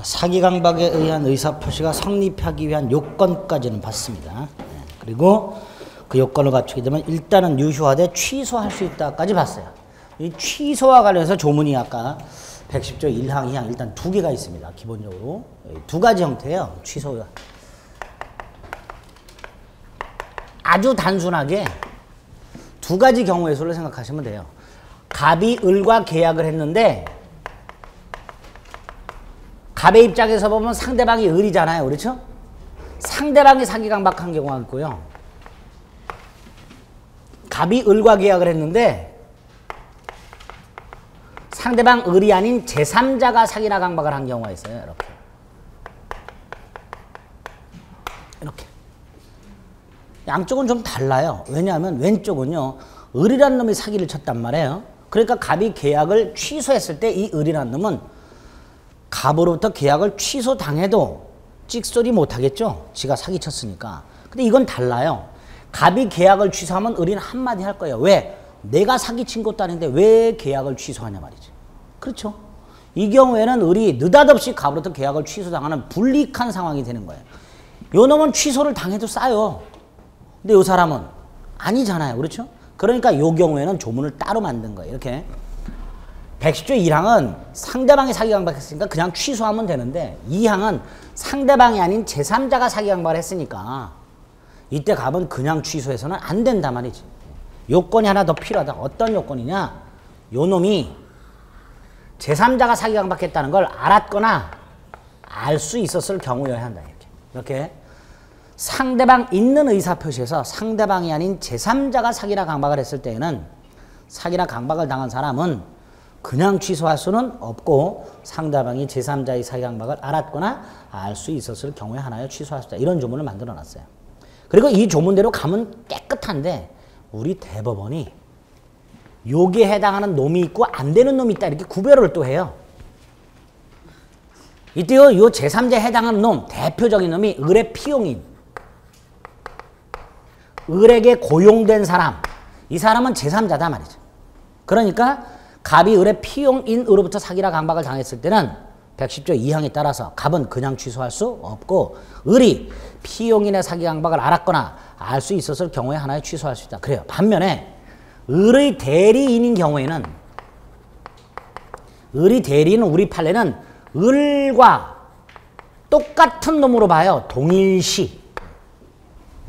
자, 사기강박에 의한 의사표시가 성립하기 위한 요건까지는 봤습니다. 그리고 그 요건을 갖추게 되면 일단은 유효하되 취소할 수 있다까지 봤어요. 이 취소와 관련해서 조문이 아까 110조 1항, 2항 일단 두 개가 있습니다. 기본적으로 두 가지 형태예요. 취소가 아주 단순하게 두 가지 경우의 수를 생각하시면 돼요. 갑이 을과 계약을 했는데 갑의 입장에서 보면 상대방이 을이잖아요. 그렇죠? 상대방이 사기강박한 경우가 있고요. 갑이 을과 계약을 했는데 상대방 을이 아닌 제3자가 사기나 강박을 한 경우가 있어요. 이렇게. 이렇게. 양쪽은 좀 달라요. 왜냐하면 왼쪽은요. 을이라는 놈이 사기를 쳤단 말이에요. 그러니까 갑이 계약을 취소했을 때 이 을이라는 놈은 갑으로부터 계약을 취소당해도 찍소리 못하겠죠. 지가 사기쳤으니까. 근데 이건 달라요. 갑이 계약을 취소하면 을이는 한마디 할 거예요. 왜? 내가 사기친 것도 아닌데 왜 계약을 취소하냐 말이지. 그렇죠? 이 경우에는 을이 느닷없이 갑으로부터 계약을 취소당하는 불이익한 상황이 되는 거예요. 요 놈은 취소를 당해도 싸요. 근데 요 사람은 아니잖아요. 그렇죠? 그러니까 요 경우에는 조문을 따로 만든 거예요. 이렇게. 110조 1항은 상대방이 사기강박했으니까 그냥 취소하면 되는데 2항은 상대방이 아닌 제3자가 사기강박을 했으니까 이때 갑은 그냥 취소해서는 안 된다 말이지. 요건이 하나 더 필요하다. 어떤 요건이냐? 요 놈이 제3자가 사기강박했다는 걸 알았거나 알 수 있었을 경우여야 한다. 이렇게 상대방 있는 의사표시에서 상대방이 아닌 제3자가 사기나 강박을 했을 때에는 사기나 강박을 당한 사람은 그냥 취소할 수는 없고 상대방이 제3자의 사기강박을 알았거나 알 수 있었을 경우에 하나여 취소할 수 있다. 이런 조문을 만들어 놨어요. 그리고 이 조문대로 가면 깨끗한데 우리 대법원이 요게 해당하는 놈이 있고 안 되는 놈이 있다. 이렇게 구별을 또 해요. 이때요 요 제3자에 해당하는 놈 대표적인 놈이 을의 피용인 을에게 고용된 사람 이 사람은 제3자다 말이죠. 그러니까 갑이 을의 피용인으로부터 사기나 강박을 당했을 때는 110조 2항에 따라서 갑은 그냥 취소할 수 없고 을이 피용인의 사기 강박을 알았거나 알 수 있었을 경우에 하나에 취소할 수 있다. 그래요. 반면에 을의 대리인인 경우에는 을의 대리인은 우리 판례는 을과 똑같은 놈으로 봐요. 동일시.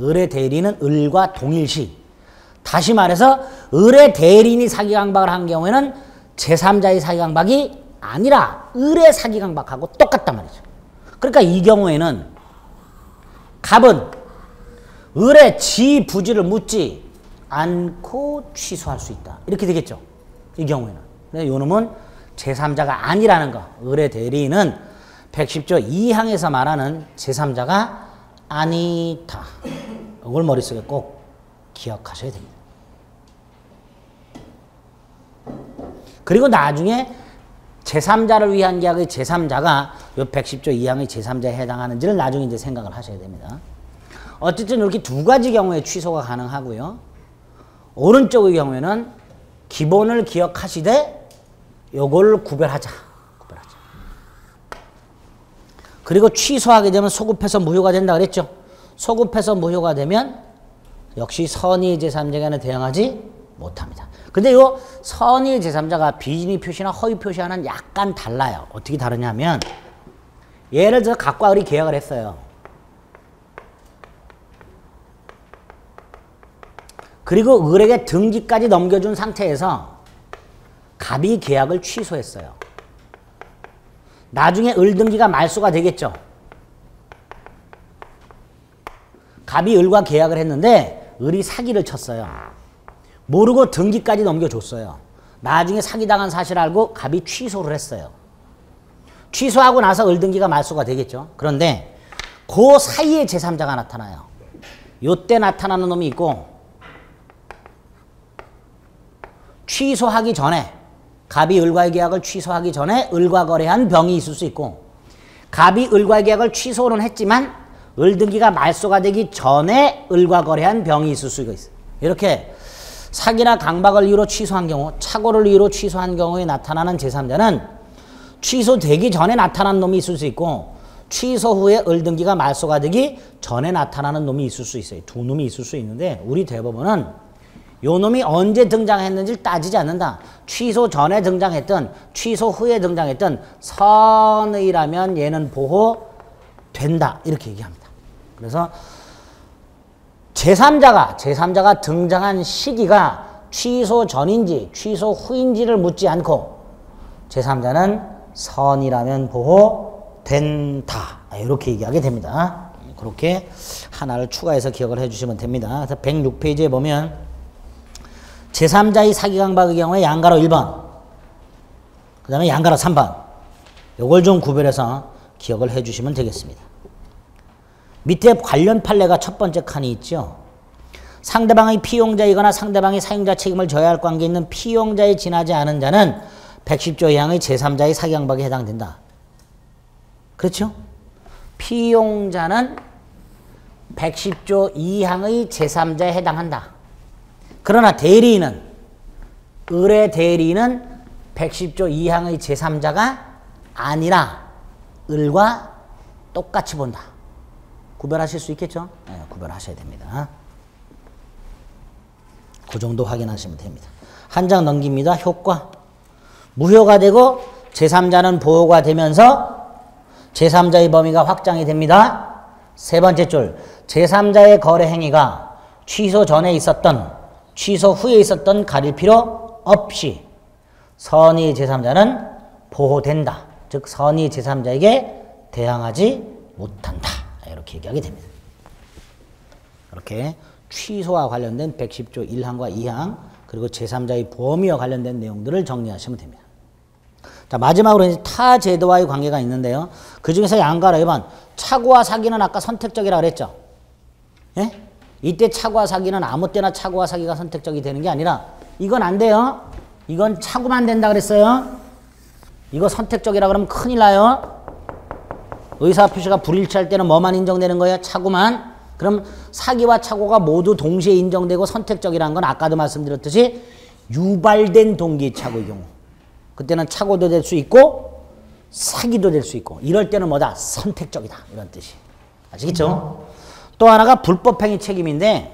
을의 대리인은 을과 동일시. 다시 말해서 을의 대리인이 사기강박을 한 경우에는 제3자의 사기강박이 아니라 을의 사기강박하고 똑같단 말이죠. 그러니까 이 경우에는 갑은 을의 지부지를 묻지 않고 취소할 수 있다. 이렇게 되겠죠. 이 경우에는. 근데 요 놈은 제3자가 아니라는 거. 을의 대리인은 110조 2항에서 말하는 제3자가 아니다. 이걸 머릿속에 꼭 기억하셔야 됩니다. 그리고 나중에 제3자를 위한 계약의 제3자가 요 110조 2항의 제3자에 해당하는지를 나중에 이제 생각을 하셔야 됩니다. 어쨌든 이렇게 두 가지 경우에 취소가 가능하고요. 오른쪽의 경우에는 기본을 기억하시되 요걸 구별하자. 그리고 취소하게 되면 소급해서 무효가 된다 그랬죠. 소급해서 무효가 되면 역시 선의 제3자에게는 대응하지 못합니다. 근데 요 선의 제3자가 비진의 표시나 허위 표시와는 약간 달라요. 어떻게 다르냐면 예를 들어 갑과 을이 계약을 했어요. 그리고 을에게 등기까지 넘겨준 상태에서 갑이 계약을 취소했어요. 나중에 을 등기가 말소가 되겠죠. 갑이 을과 계약을 했는데 을이 사기를 쳤어요. 모르고 등기까지 넘겨줬어요. 나중에 사기당한 사실을 알고 갑이 취소를 했어요. 취소하고 나서 을 등기가 말소가 되겠죠. 그런데 그 사이에 제3자가 나타나요. 요때 나타나는 놈이 있고 취소하기 전에 갑이 을과의 계약을 취소하기 전에 을과 거래한 병이 있을 수 있고 갑이 을과의 계약을 취소는 했지만 을 등기가 말소가 되기 전에 을과 거래한 병이 있을 수가 있어요. 이렇게 사기나 강박을 이유로 취소한 경우, 착오를 이유로 취소한 경우에 나타나는 제3자는 취소되기 전에 나타난 놈이 있을 수 있고 취소 후에 을등기가 말소가 되기 전에 나타나는 놈이 있을 수 있어요. 두 놈이 있을 수 있는데 우리 대법원은 요 놈이 언제 등장했는지를 따지지 않는다. 취소 전에 등장했든 취소 후에 등장했든 선의라면 얘는 보호된다. 이렇게 얘기합니다. 그래서 제3자가 등장한 시기가 취소 전인지 취소 후인지를 묻지 않고 제3자는 선이라면 보호된다. 이렇게 얘기하게 됩니다. 그렇게 하나를 추가해서 기억을 해주시면 됩니다. 그래서 106페이지에 보면 제3자의 사기강박의 경우에 양가로 1번, 그 다음에 양가로 3번. 요걸 좀 구별해서 기억을 해주시면 되겠습니다. 밑에 관련 판례가 첫 번째 칸이 있죠. 상대방의 피용자이거나 상대방의 사용자 책임을 져야 할 관계에 있는 피용자에 지나지 않은 자는 110조 이하의 제3자의 사기강박에 해당된다. 그렇죠? 피용자는 110조 이하의 제3자에 해당한다. 그러나 대리인은, 을의 대리인은 110조 이하의 제3자가 아니라 을과 똑같이 본다. 구별하실 수 있겠죠? 네, 구별하셔야 됩니다. 그 정도 확인하시면 됩니다. 한 장 넘깁니다. 효과. 무효가 되고 제3자는 보호가 되면서 제3자의 범위가 확장이 됩니다. 세 번째 줄. 제3자의 거래 행위가 취소 전에 있었던 취소 후에 있었던 가릴 필요 없이 선의 제3자는 보호된다. 즉 선의 제3자에게 대항하지 못한다. 이렇게 얘기하게 됩니다. 이렇게 취소와 관련된 110조 1항과 2항 그리고 제3자의 범위와 관련된 내용들을 정리하시면 됩니다. 자, 마지막으로 이제 타 제도와의 관계가 있는데요. 그 중에서 양가로 1번 차고와 사기는 아까 선택적이라고 그랬죠. 예? 이때 차고와 사기는 아무 때나 차고와 사기가 선택적이 되는 게 아니라 이건 안 돼요. 이건 차고만 된다 그랬어요. 이거 선택적이라 그러면 큰일 나요. 의사표시가 불일치할 때는 뭐만 인정되는 거예요? 차고만. 그럼 사기와 차고가 모두 동시에 인정되고 선택적이라는 건 아까도 말씀드렸듯이 유발된 동기의 차고의 경우. 그때는 차고도 될 수 있고 사기도 될 수 있고 이럴 때는 뭐다? 선택적이다. 이런 뜻이. 아시겠죠? 또 하나가 불법행위 책임인데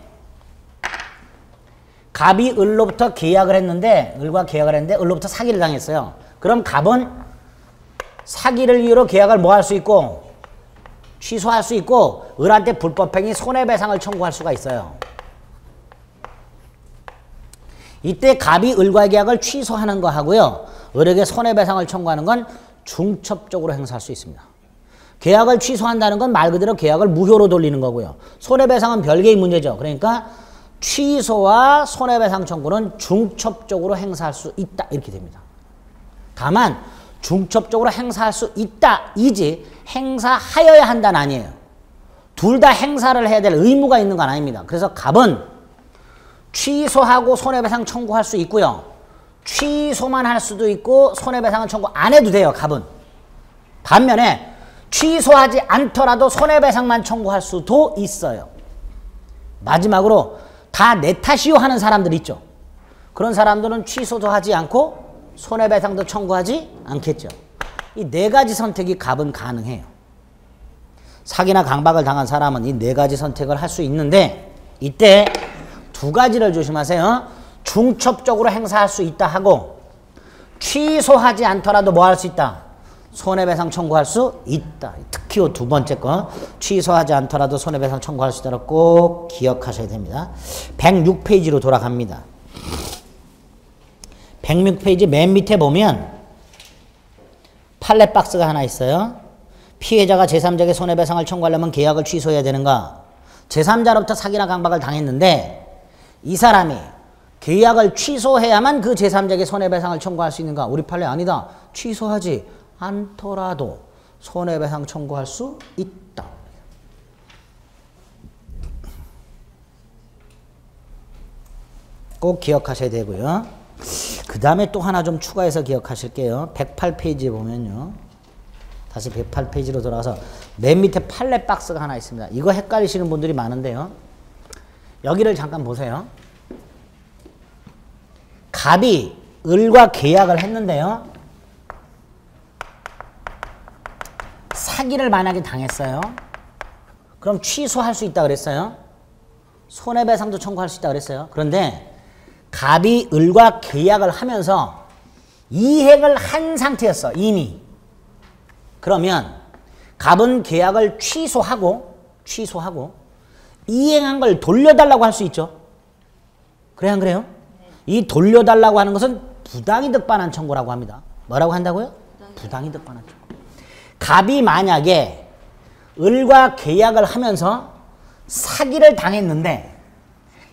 갑이 을로부터 계약을 했는데 을과 계약을 했는데 을로부터 사기를 당했어요. 그럼 갑은 사기를 이유로 계약을 뭐 할 수 있고 취소할 수 있고 을한테 불법행위 손해배상을 청구할 수가 있어요. 이때 갑이 을과의 계약을 취소하는 거 하고요. 을에게 손해배상을 청구하는 건 중첩적으로 행사할 수 있습니다. 계약을 취소한다는 건 말 그대로 계약을 무효로 돌리는 거고요. 손해배상은 별개의 문제죠. 그러니까 취소와 손해배상 청구는 중첩적으로 행사할 수 있다. 이렇게 됩니다. 다만 중첩적으로 행사할 수 있다. 이지 행사하여야 한다는 아니에요. 둘 다 행사를 해야 될 의무가 있는 건 아닙니다. 그래서 갑은 취소하고 손해배상 청구할 수 있고요. 취소만 할 수도 있고 손해배상은 청구 안 해도 돼요. 갑은. 반면에 취소하지 않더라도 손해배상만 청구할 수도 있어요. 마지막으로 다 내 탓이요 하는 사람들 있죠. 그런 사람들은 취소도 하지 않고 손해배상도 청구하지 않겠죠. 이 네 가지 선택이 갑은 가능해요. 사기나 강박을 당한 사람은 이 네 가지 선택을 할 수 있는데 이때 두 가지를 조심하세요. 중첩적으로 행사할 수 있다 하고 취소하지 않더라도 뭐 할 수 있다? 손해배상 청구할 수 있다. 특히 두 번째 거 취소하지 않더라도 손해배상 청구할 수 있다고 꼭 기억하셔야 됩니다. 106페이지로 돌아갑니다. 106페이지 맨 밑에 보면 판례 박스가 하나 있어요. 피해자가 제3자에게 손해배상을 청구하려면 계약을 취소해야 되는가? 제3자로부터 사기나 강박을 당했는데 이 사람이 계약을 취소해야만 그 제3자에게 손해배상을 청구할 수 있는가? 우리 판례 아니다. 취소하지 않더라도 손해배상 청구할 수 있다. 꼭 기억하셔야 되고요. 그 다음에 또 하나 좀 추가해서 기억하실게요. 108페이지에 보면요. 다시 108페이지로 돌아가서 맨 밑에 판례 박스가 하나 있습니다. 이거 헷갈리시는 분들이 많은데요. 여기를 잠깐 보세요. 갑이 을과 계약을 했는데요. 사기를 만약에 당했어요. 그럼 취소할 수 있다 그랬어요. 손해배상도 청구할 수 있다 그랬어요. 그런데 갑이 을과 계약을 하면서 이행을 한 상태였어. 이미. 그러면 갑은 계약을 취소하고 이행한 걸 돌려달라고 할 수 있죠. 그래 안 그래요? 이 돌려달라고 하는 것은 부당이득 반환 청구라고 합니다. 뭐라고 한다고요? 부당이득 반환 청구. 갑이 만약에 을과 계약을 하면서 사기를 당했는데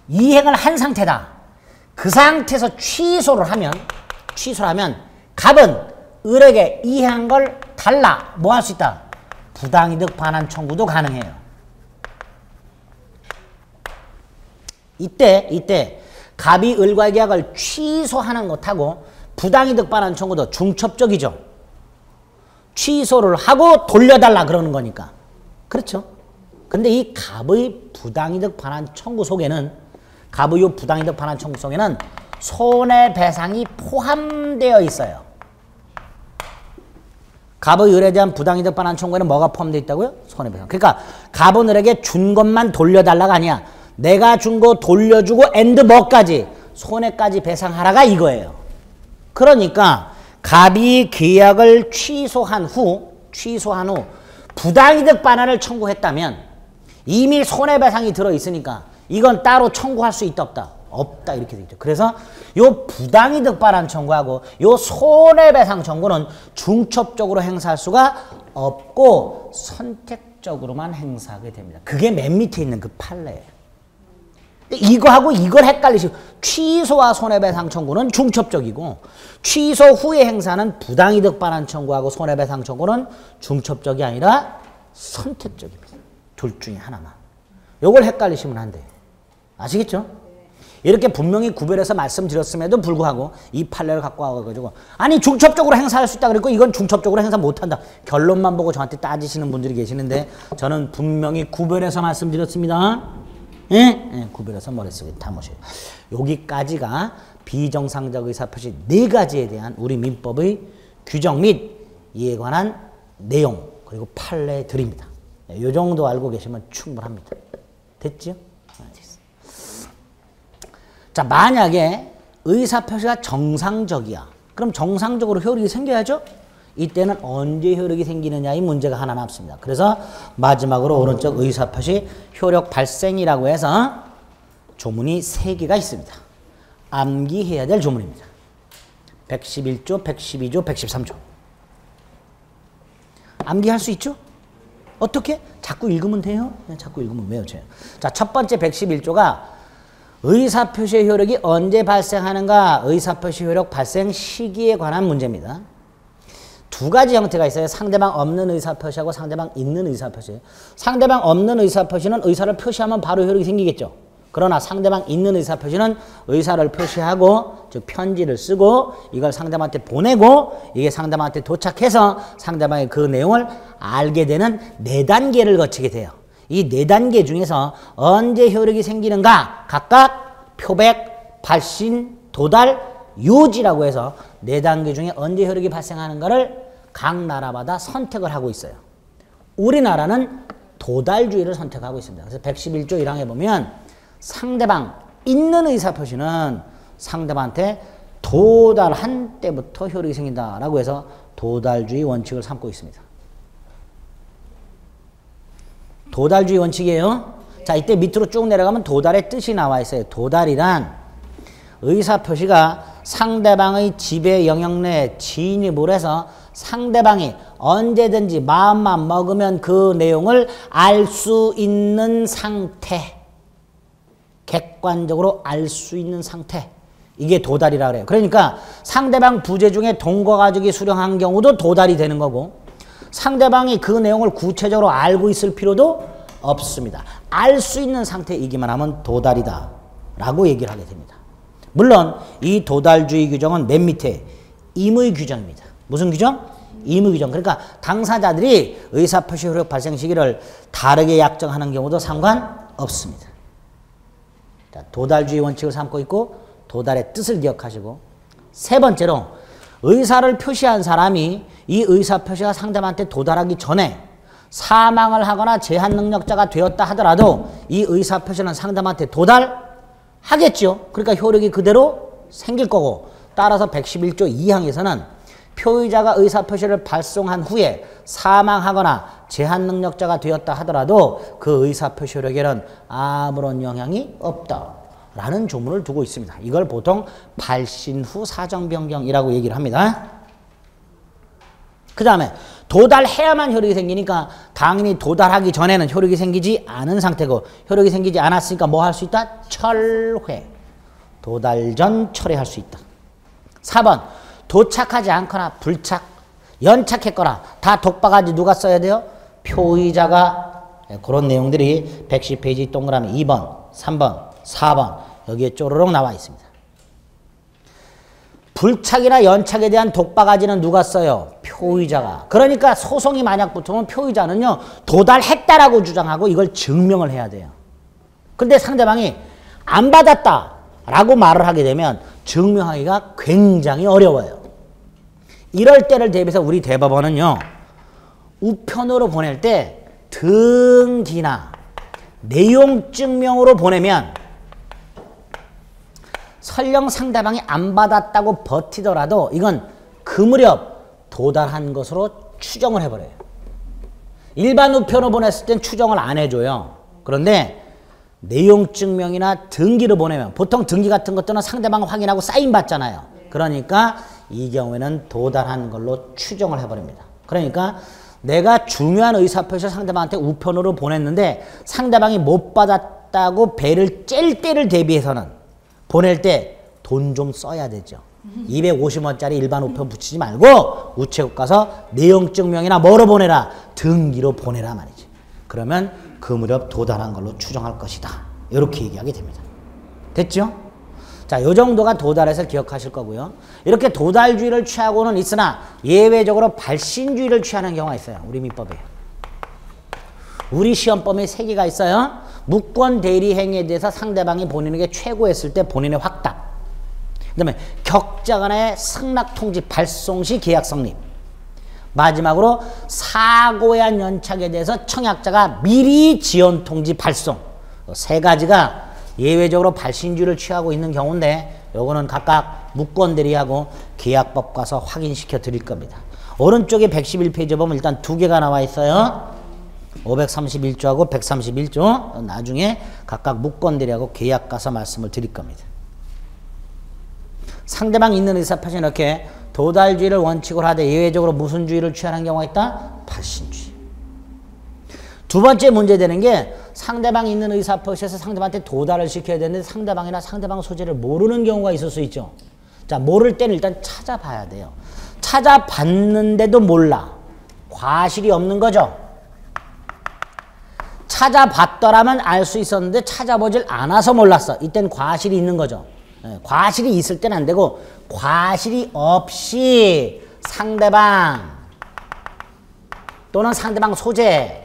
이행을 한 상태다. 그 상태에서 취소를 하면 갑은 을에게 이행한 걸 달라. 뭐 할 수 있다? 부당이득 반환 청구도 가능해요. 이때 갑이 을과의 계약을 취소하는 것하고 부당이득 반환 청구도 중첩적이죠. 취소를 하고 돌려달라 그러는 거니까. 그렇죠? 근데 이 갑의 부당이득 반환 청구 속에는 손해배상이 포함되어 있어요. 갑의 을에 대한 부당이득 반환 청구에는 뭐가 포함되어 있다고요? 손해배상. 그러니까 갑은 을에게 준 것만 돌려달라가 아니야. 내가 준 거 돌려주고 앤드 뭐까지? 손해까지 배상하라가 이거예요. 그러니까 갑이 계약을 취소한 후 부당이득 반환을 청구했다면 이미 손해배상이 들어있으니까 이건 따로 청구할 수 있다 없다? 없다 이렇게 되어 있죠. 그래서 요 부당이득 반환 청구하고 요 손해배상 청구는 중첩적으로 행사할 수가 없고 선택적으로만 행사하게 됩니다. 그게 맨 밑에 있는 그 판례예요. 이거하고 이걸 헷갈리시고 취소와 손해배상 청구는 중첩적이고 취소 후에 행사하는 부당이득 반환 청구하고 손해배상 청구는 중첩적이 아니라 선택적입니다. 둘 중에 하나만. 요걸 헷갈리시면 안 돼요. 아시겠죠? 이렇게 분명히 구별해서 말씀드렸음에도 불구하고 이 판례를 갖고 와가지고 아니 중첩적으로 행사할 수 있다 그랬고 이건 중첩적으로 행사 못한다. 결론만 보고 저한테 따지시는 분들이 계시는데 저는 분명히 구별해서 말씀드렸습니다. 예? 구별해서 머릿속에 담으셔요. 여기까지가 비정상적 의사표시 4가지에 대한 우리 민법의 규정 및 이에 관한 내용 그리고 판례들입니다. 이 정도 알고 계시면 충분합니다. 됐죠? 자, 만약에 의사표시가 정상적이야. 그럼 정상적으로 효력이 생겨야죠? 이때는 언제 효력이 생기느냐의 문제가 하나 남습니다. 그래서 마지막으로 오른쪽 의사표시 효력 발생이라고 해서 조문이 3개가 있습니다. 암기해야 될 조문입니다. 111조, 112조, 113조. 암기할 수 있죠? 어떻게? 자꾸 읽으면 돼요. 자꾸 읽으면 외워져요. 자, 첫 번째 111조가 의사표시의 효력이 언제 발생하는가? 의사표시 효력 발생 시기에 관한 문제입니다. 2가지 형태가 있어요. 상대방 없는 의사표시하고 상대방 있는 의사표시. 상대방 없는 의사표시는 의사를 표시하면 바로 효력이 생기겠죠. 그러나 상대방 있는 의사표시는 의사를 표시하고 즉 편지를 쓰고 이걸 상대방한테 보내고 이게 상대방한테 도착해서 상대방의 그 내용을 알게 되는 4단계를 거치게 돼요. 이 4단계 중에서 언제 효력이 생기는가? 각각 표백, 발신, 도달, 유지라고 해서 4단계 중에 언제 효력이 발생하는가를 각 나라마다 선택을 하고 있어요. 우리나라는 도달주의를 선택하고 있습니다. 그래서 111조 1항에 보면 상대방 있는 의사표시는 상대방한테 도달한 때부터 효력이 생긴다라고 해서 도달주의 원칙을 삼고 있습니다. 도달주의 원칙이에요. 자, 이때 밑으로 쭉 내려가면 도달의 뜻이 나와 있어요. 도달이란 의사표시가 상대방의 지배 영역 내에 진입을 해서 상대방이 언제든지 마음만 먹으면 그 내용을 알 수 있는 상태. 객관적으로 알 수 있는 상태. 이게 도달이라고 그래요. 그러니까 상대방 부재 중에 돈과 가족이 수령한 경우도 도달이 되는 거고 상대방이 그 내용을 구체적으로 알고 있을 필요도 없습니다. 알 수 있는 상태이기만 하면 도달이다 라고 얘기를 하게 됩니다. 물론 이 도달주의 규정은 맨 밑에 임의 규정입니다. 무슨 규정? 임의 규정. 그러니까 당사자들이 의사표시 효력 발생 시기를 다르게 약정하는 경우도 상관없습니다. 자, 도달주의 원칙을 삼고 있고 도달의 뜻을 기억하시고 세 번째로 의사를 표시한 사람이 이 의사표시가 상대방한테 도달하기 전에 사망을 하거나 제한 능력자가 되었다 하더라도 이 의사표시는 상대방한테 도달하겠죠. 그러니까 효력이 그대로 생길 거고, 따라서 111조 2항에서는 표의자가 의사표시를 발송한 후에 사망하거나 제한 능력자가 되었다 하더라도 그 의사표시 효력에는 아무런 영향이 없다라는 조문을 두고 있습니다. 이걸 보통 발신 후 사정변경이라고 얘기를 합니다. 그 다음에 도달해야만 효력이 생기니까 당연히 도달하기 전에는 효력이 생기지 않은 상태고, 효력이 생기지 않았으니까 뭐 할 수 있다? 철회. 도달 전 철회할 수 있다. 4번 도착하지 않거나 불착, 연착했거나 다 독바가지 누가 써야 돼요? 표의자가. 그런 내용들이 110페이지 동그라미 2번, 3번, 4번 여기에 쪼르륵 나와 있습니다. 불착이나 연착에 대한 독바가지는 누가 써요? 표의자가. 그러니까 소송이 만약 붙으면 표의자는요 도달했다라고 주장하고 이걸 증명을 해야 돼요. 근데 상대방이 안 받았다라고 말을 하게 되면 증명하기가 굉장히 어려워요. 이럴 때를 대비해서 우리 대법원은요 우편으로 보낼 때 등기나 내용 증명으로 보내면 설령 상대방이 안 받았다고 버티더라도 이건 그 무렵 도달한 것으로 추정을 해버려요. 일반 우편으로 보냈을 땐 추정을 안 해줘요. 그런데 내용 증명이나 등기를 보내면, 보통 등기 같은 것들은 상대방 확인하고 사인 받잖아요. 그러니까 이 경우에는 도달한 걸로 추정을 해버립니다. 그러니까 내가 중요한 의사표시를 상대방한테 우편으로 보냈는데 상대방이 못 받았다고 배를 찔 때를 대비해서는 보낼 때 돈 좀 써야 되죠. 250원짜리 일반 우편 붙이지 말고 우체국 가서 내용 증명이나 뭐로 보내라? 등기로 보내라 말이지. 그러면 그 무렵 도달한 걸로 추정할 것이다. 이렇게 얘기하게 됩니다. 됐죠? 자, 요 정도가 도달해서 기억하실 거고요. 이렇게 도달주의를 취하고는 있으나 예외적으로 발신주의를 취하는 경우가 있어요. 우리 민법에. 우리 시험범위 3개가 있어요. 무권 대리 행위에 대해서 상대방이 본인에게 최고했을 때 본인의 확답. 그 다음에 격자간의 승낙 통지 발송 시 계약 성립. 마지막으로 사고에 한 연착에 대해서 청약자가 미리 지연 통지 발송. 3가지가 예외적으로 발신주의를 취하고 있는 경우인데 요거는 각각 무권 대리하고 계약법 가서 확인시켜 드릴 겁니다. 오른쪽에 111페이지 보면 일단 2개가 나와 있어요. 531조하고 131조. 나중에 각각 무권 대리하고 계약 가서 말씀을 드릴 겁니다. 상대방 있는 의사표시는 이렇게 도달주의를 원칙으로 하되 예외적으로 무슨 주의를 취하는 경우가 있다? 발신주의. 두 번째 문제되는 게 상대방 있는 의사표시에서 상대방한테 도달을 시켜야 되는데 상대방이나 상대방 소재를 모르는 경우가 있을 수 있죠. 자, 모를 때는 일단 찾아봐야 돼요. 찾아봤는데도 몰라. 과실이 없는 거죠. 찾아봤더라면 알 수 있었는데 찾아보질 않아서 몰랐어. 이땐 과실이 있는 거죠. 과실이 있을 때는 안 되고 과실이 없이 상대방 또는 상대방 소재를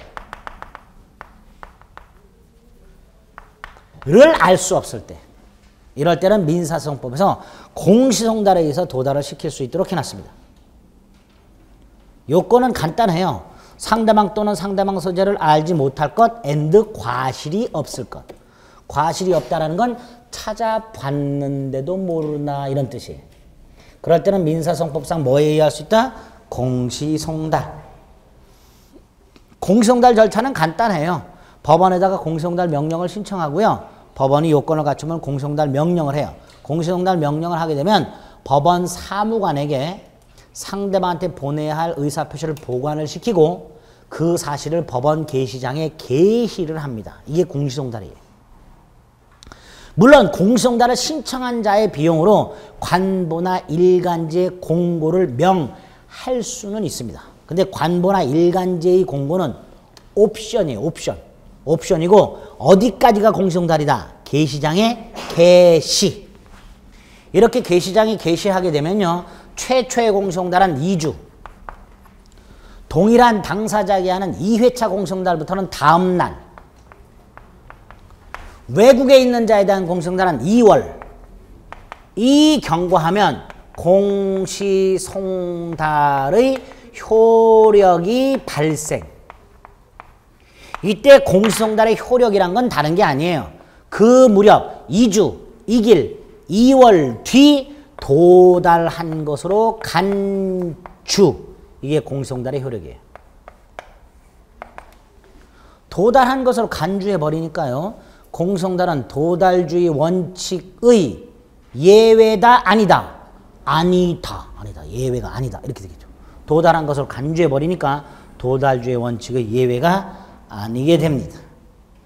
알 수 없을 때, 이럴 때는 민사소송법에서 공시송달에 의해서 도달을 시킬 수 있도록 해놨습니다. 요건은 간단해요. 상대방 또는 상대방 소재를 알지 못할 것 and 과실이 없을 것. 과실이 없다는 건 찾아봤는데도 모르나 이런 뜻이에요. 그럴 때는 민사소송법상 뭐에 의할 수 있다? 공시송달. 공시송달 절차는 간단해요. 법원에다가 공시송달 명령을 신청하고요. 법원이 요건을 갖추면 공시송달 명령을 해요. 공시송달 명령을 하게 되면 법원 사무관에게 상대방한테 보내야 할 의사표시를 보관을 시키고 그 사실을 법원 게시장에 게시를 합니다. 이게 공시송달이에요. 물론 공시송달을 신청한 자의 비용으로 관보나 일간지의 공고를 명할 수는 있습니다. 근데 관보나 일간지의 공고는 옵션이에요. 옵션이고 어디까지가 공시송달이다? 게시장에 게시. 이렇게 게시장에 게시하게 되면요. 최초의 공시송달은 2주. 동일한 당사자에게 하는 2회차 공시송달부터는 다음 날. 외국에 있는 자에 대한 공시송달은 2월. 이 경고하면 공시송달의 효력이 발생. 이때 공시송달의 효력이란 건 다른 게 아니에요. 그 무렵 2주, 2길, 2월 뒤 도달한 것으로 간주. 이게 공시송달의 효력이에요. 도달한 것으로 간주해버리니까요. 공시송달은 도달주의 원칙의 예외다 아니다. 아니다. 예외가 아니다. 이렇게 되겠죠. 도달한 것으로 간주해버리니까 도달주의 원칙의 예외가 아니게 됩니다.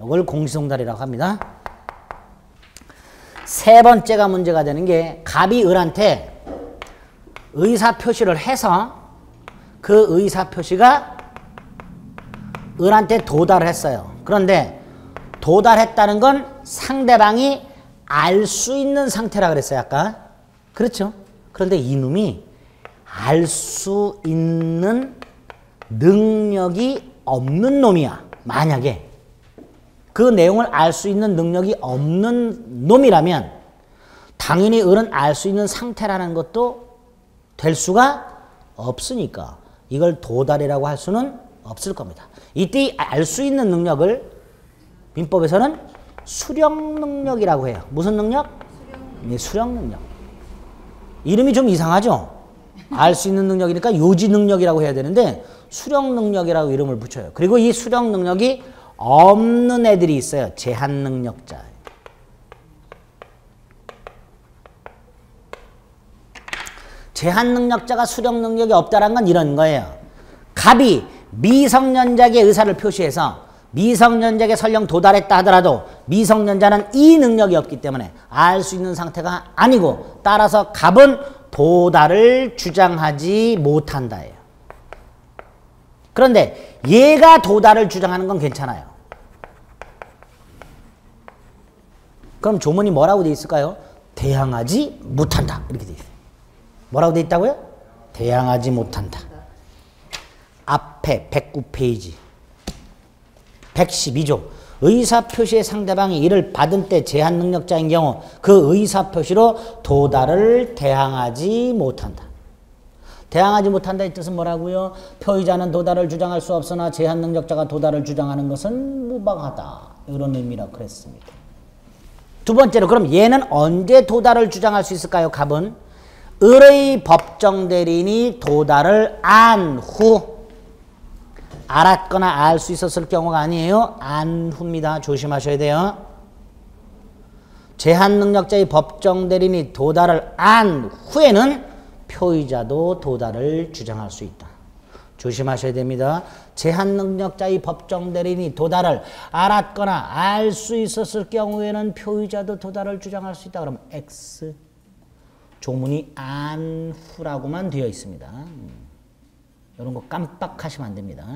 이걸 공시송달이라고 합니다. 세 번째가 문제가 되는 게 갑이 을한테 의사표시를 해서 그 의사표시가 을한테 도달을 했어요. 그런데 도달했다는 건 상대방이 알 수 있는 상태라 그랬어요. 아까. 그렇죠? 그런데 이놈이 알 수 있는 능력이 없는 놈이야. 만약에 그 내용을 알 수 있는 능력이 없는 놈이라면 당연히 을은 알 수 있는 상태라는 것도 될 수가 없으니까 이걸 도달이라고 할 수는 없을 겁니다. 이때 알 수 있는 능력을 민법에서는 수령 능력이라고 해요. 무슨 능력? 네, 수령 능력. 이름이 좀 이상하죠? 알 수 있는 능력이니까 요지 능력이라고 해야 되는데 수령 능력이라고 이름을 붙여요. 그리고 이 수령 능력이 없는 애들이 있어요. 제한 능력자. 제한 능력자가 수령 능력이 없다는 건 이런 거예요. 갑이 미성년자에게 의사를 표시해서 미성년자에게 설령 도달했다 하더라도 미성년자는 이 능력이 없기 때문에 알 수 있는 상태가 아니고 따라서 갑은 도달을 주장하지 못한다예요. 그런데 얘가 도달을 주장하는 건 괜찮아요. 그럼 조문이 뭐라고 돼 있을까요? 대항하지 못한다. 이렇게 돼 있어요. 뭐라고 돼 있다고요? 대항하지 못한다. 앞에 109페이지 112조 의사표시의 상대방이 이를 받은 때 제한 능력자인 경우 그 의사표시로 도달을 대항하지 못한다. 대항하지 못한다의 뜻은 뭐라고요? 표의자는 도달을 주장할 수 없으나 제한 능력자가 도달을 주장하는 것은 무방하다. 이런 의미라고 그랬습니다. 두 번째로 그럼 얘는 언제 도달을 주장할 수 있을까요? 갑은 을의 법정대리인이 도달을 안 후 알았거나 알 수 있었을 경우가 아니에요. 안 후입니다. 조심하셔야 돼요. 제한 능력자의 법정대리인이 도달을 안 후에는 표의자도 도달을 주장할 수 있다. 조심하셔야 됩니다. 제한 능력자의 법정대리인이 도달을 알았거나 알 수 있었을 경우에는 표의자도 도달을 주장할 수 있다. 그러면 X. 조문이 안 후라고만 되어 있습니다. 이런 거 깜빡하시면 안 됩니다.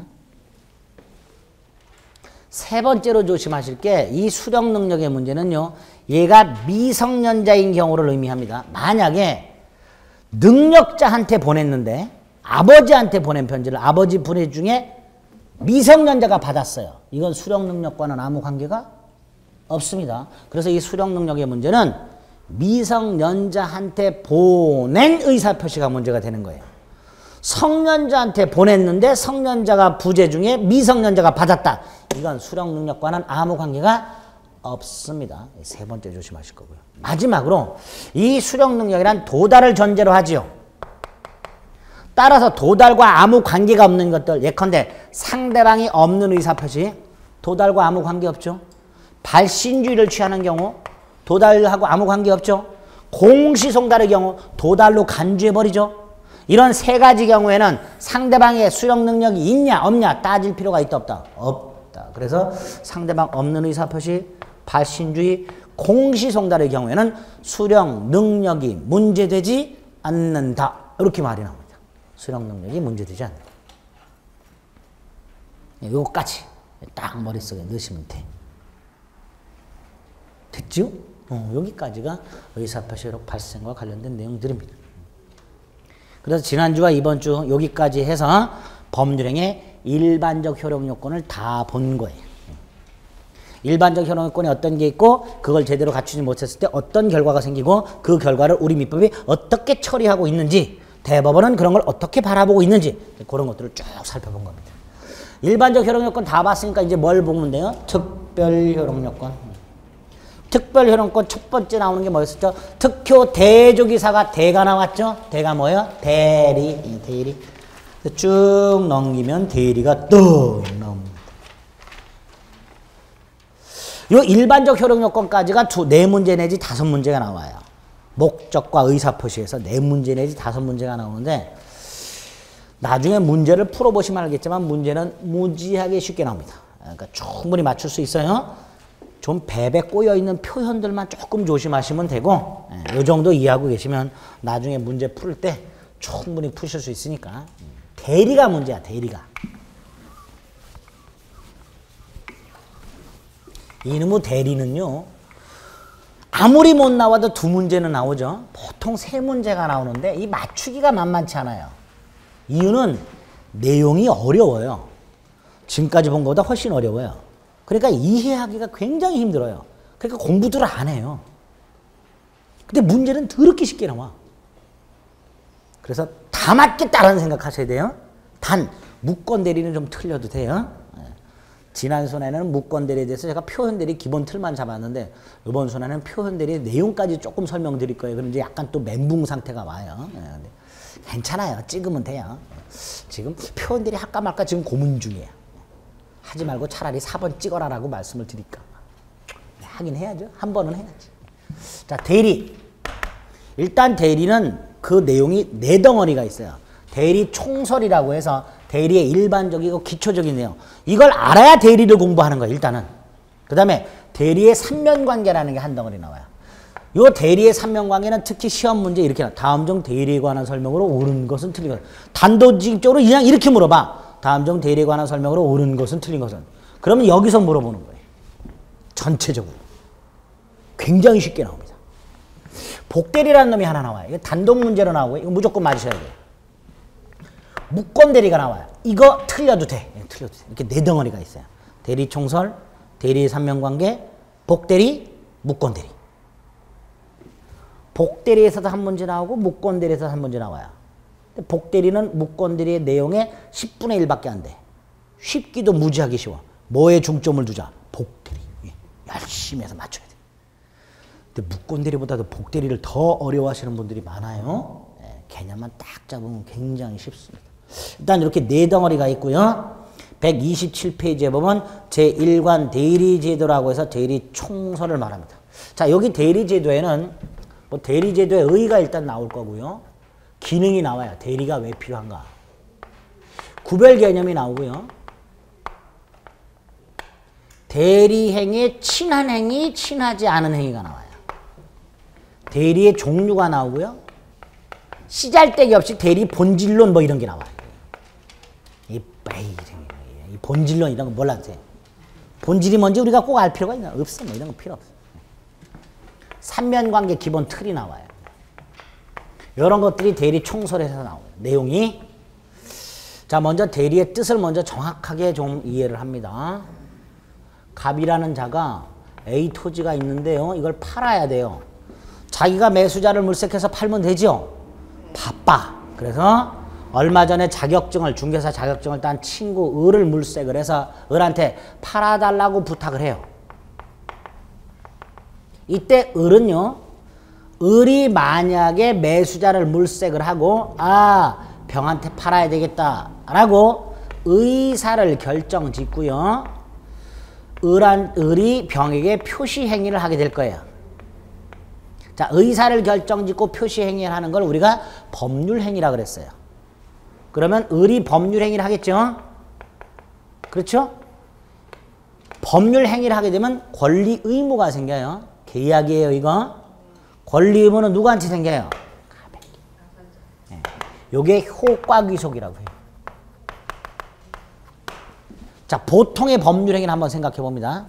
세 번째로 조심하실 게 이 수령 능력의 문제는요. 얘가 미성년자인 경우를 의미합니다. 만약에 능력자한테 보냈는데 아버지한테 보낸 편지를 아버지 분의 중에 미성년자가 받았어요. 이건 수령 능력과는 아무 관계가 없습니다. 그래서 이 수령 능력의 문제는 미성년자한테 보낸 의사표시가 문제가 되는 거예요. 성년자한테 보냈는데 성년자가 부재 중에 미성년자가 받았다. 이건 수령 능력과는 아무 관계가 없습니다. 세 번째 조심하실 거고요. 마지막으로 이 수령 능력이란 도달을 전제로 하지요. 따라서 도달과 아무 관계가 없는 것들 예컨대 상대방이 없는 의사표시 도달과 아무 관계 없죠. 발신주의를 취하는 경우 도달하고 아무 관계 없죠. 공시송달의 경우 도달로 간주해버리죠. 이런 세 가지 경우에는 상대방의 수령 능력이 있냐 없냐 따질 필요가 있다 없다? 없다. 그래서 상대방 없는 의사표시, 발신주의, 공시송달의 경우에는 수령 능력이 문제되지 않는다. 이렇게 말이 나옵니다. 수령 능력이 문제되지 않는다. 요거까지 딱 머릿속에 넣으시면 돼. 됐죠? 여기까지가 의사표시록 발생과 관련된 내용들입니다. 그래서 지난주와 이번주 여기까지 해서 법률행의 일반적 효력 요건을 다 본 거예요. 일반적 효력 요건이 어떤 게 있고 그걸 제대로 갖추지 못했을 때 어떤 결과가 생기고 그 결과를 우리 민법이 어떻게 처리하고 있는지 대법원은 그런 걸 어떻게 바라보고 있는지 그런 것들을 쭉 살펴본 겁니다. 일반적 효력 요건 다 봤으니까 이제 뭘 보면 돼요? 특별 효력 요건. 특별 효력 요건 첫 번째 나오는 게 뭐였었죠? 특효 대조기사가 대가 나왔죠? 대가 뭐예요? 대리. 대리. 쭉 넘기면 대리가 또 나옵니다. 요 일반적 효력 요건까지가 4문제 내지 5문제가 나와요. 목적과 의사표시에서 4문제 내지 5문제가 나오는데 나중에 문제를 풀어보시면 알겠지만 문제는 무지하게 쉽게 나옵니다. 그러니까 충분히 맞출 수 있어요. 좀 배배 꼬여있는 표현들만 조금 조심하시면 되고 이 정도 이해하고 계시면 나중에 문제 풀 때 충분히 푸실 수 있으니까. 대리가 문제야. 대리가. 이놈의 대리는요. 아무리 못 나와도 2문제는 나오죠. 보통 3문제가 나오는데 이 맞추기가 만만치 않아요. 이유는 내용이 어려워요. 지금까지 본 것보다 훨씬 어려워요. 그러니까 이해하기가 굉장히 힘들어요. 그러니까 공부들을 안 해요. 근데 문제는 더럽게 쉽게 나와. 그래서 다 맞겠다라는 생각하셔야 돼요. 단 무권 대리는 좀 틀려도 돼요. 지난 순에는 무권 대리에 대해서 제가 표현 대리 기본 틀만 잡았는데 이번 순에는 표현 대리 내용까지 조금 설명드릴 거예요. 그럼 이제 약간 또 멘붕 상태가 와요. 괜찮아요. 찍으면 돼요. 지금 표현 대리 할까 말까 지금 고민 중이에요. 하지 말고 차라리 4번 찍어라라고 말씀을 드릴까. 하긴 해야죠. 한 번은 해야지. 자, 대리. 일단 대리는 그 내용이 4덩어리가 있어요. 대리 총설이라고 해서 대리의 일반적이고 기초적인 내용. 이걸 알아야 대리를 공부하는 거예요. 일단은. 그 다음에 대리의 삼면관계라는 게 한 덩어리 나와요. 이 대리의 삼면관계는 특히 시험 문제 이렇게 나와요. 다음 중 대리에 관한 설명으로 옳은 것은 틀린 것은. 단도직입적으로 그냥 이렇게 물어봐. 다음 중 대리에 관한 설명으로 옳은 것은 틀린 것은. 그러면 여기서 물어보는 거예요. 전체적으로. 굉장히 쉽게 나옵니다. 복대리라는 놈이 하나 나와요. 이거 단독 문제로 나오고 이거 무조건 맞으셔야 돼요. 무권 대리가 나와요. 이거 틀려도 돼. 틀려도 돼. 이렇게 4덩어리가 있어요. 대리 총설, 대리 삼면관계, 복대리, 무권 대리. 복대리에서도 한 문제 나오고 무권 대리에서도 한 문제 나와요. 복대리는 무권 대리의 내용의 10분의 1밖에 안 돼. 쉽기도 무지하게 쉬워. 뭐에 중점을 두자? 복대리. 열심히 해서 맞춰야 돼. 근데 무권 대리보다도 복대리를 더 어려워하시는 분들이 많아요. 개념만 딱 잡으면 굉장히 쉽습니다. 일단 이렇게 4덩어리가 있고요. 127페이지에 보면 제1관 대리제도라고 해서 대리 총설을 말합니다. 자, 여기 대리제도에는 뭐 대리제도의 의의가 일단 나올 거고요. 기능이 나와요. 대리가 왜 필요한가. 구별 개념이 나오고요. 대리행위에 친한 행위, 친하지 않은 행위가 나와요. 대리의 종류가 나오고요. 씨잘데기 없이 대리 본질론 뭐 이런 게 나와요. 이 본질론 이런 거 몰라도 돼. 본질이 뭔지 우리가 꼭 알 필요가 있나? 없어. 뭐 이런 거 필요 없어. 삼면관계 기본 틀이 나와요. 이런 것들이 대리 총설에서 나와요. 내용이. 자, 먼저 대리의 뜻을 먼저 정확하게 좀 이해를 합니다. 갑이라는 자가 A 토지가 있는데요. 이걸 팔아야 돼요. 자기가 매수자를 물색해서 팔면 되죠. 바빠. 그래서 얼마 전에 자격증을 중개사 자격증을 딴 친구 을을 물색을 해서 을한테 팔아달라고 부탁을 해요. 이때 을은요. 을이 만약에 매수자를 물색을 하고 병한테 팔아야 되겠다라고 의사를 결정 짓고요. 을이 병에게 표시 행위를 하게 될 거예요. 자, 의사를 결정짓고 표시행위를 하는 걸 우리가 법률행위라 그랬어요. 그러면 을이 법률행위를 하겠죠? 그렇죠? 법률행위를 하게 되면 권리 의무가 생겨요. 계약이에요, 이거. 권리 의무는 누구한테 생겨요? 요게 효과귀속이라고 해요. 자, 보통의 법률행위를 한번 생각해 봅니다.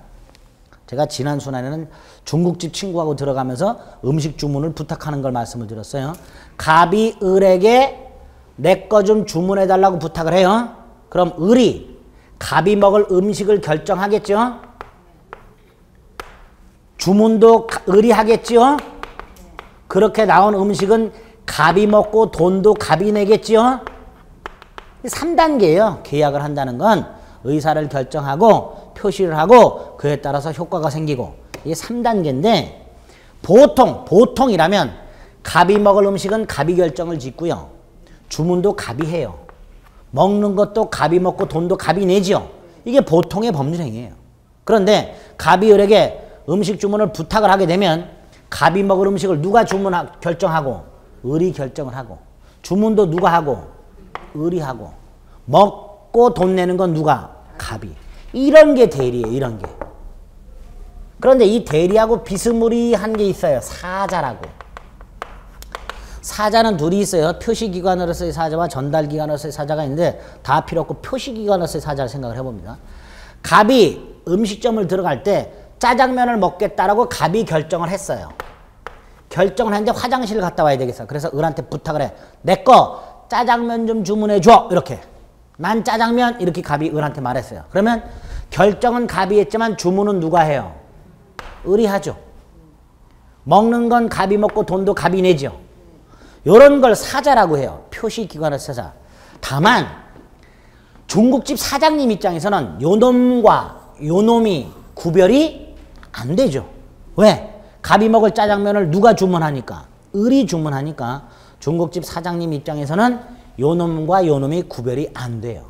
제가 지난 순간에는 중국집 친구하고 들어가면서 음식 주문을 부탁하는 걸 말씀을 드렸어요. 갑이 을에게 내 거 좀 주문해 달라고 부탁을 해요. 그럼 을이 갑이 먹을 음식을 결정하겠죠? 주문도 을이 하겠죠? 그렇게 나온 음식은 갑이 먹고 돈도 갑이 내겠지요. 3단계예요. 계약을 한다는 건 의사를 결정하고 표시를 하고 그에 따라서 효과가 생기고 이게 3단계인데 보통이라면 갑이 먹을 음식은 갑이 결정을 짓고요. 주문도 갑이 해요. 먹는 것도 갑이 먹고 돈도 갑이 내지요. 이게 보통의 법률행위예요. 그런데 갑이 을에게 음식 주문을 부탁을 하게 되면 갑이 먹을 음식을 누가 결정하고 을이 결정을 하고 주문도 누가 하고 을이 하고 먹고 돈 내는 건 누가? 갑이. 이런 게 대리예요. 이런 게. 그런데 이 대리하고 비스무리한 게 있어요. 사자라고. 사자는 둘이 있어요. 표시기관으로서의 사자와 전달기관으로서의 사자가 있는데 다 필요 없고 표시기관으로서의 사자를 생각을 해봅니다. 갑이 음식점을 들어갈 때 짜장면을 먹겠다라고 갑이 결정을 했어요. 결정을 했는데 화장실을 갔다 와야 되겠어. 그래서 을한테 부탁을 해. 내 거 짜장면 좀 주문해 줘. 이렇게. 난 짜장면 이렇게 갑이 을한테 말했어요. 그러면 결정은 갑이 했지만 주문은 누가 해요? 을이 하죠. 먹는 건 갑이 먹고 돈도 갑이 내죠. 이런 걸 사자라고 해요. 표시기관의 사자. 다만 중국집 사장님 입장에서는 요놈과 요놈이 구별이 안 되죠. 왜? 갑이 먹을 짜장면을 누가 주문하니까? 을이 주문하니까 중국집 사장님 입장에서는 요놈과 요놈이 구별이 안 돼요.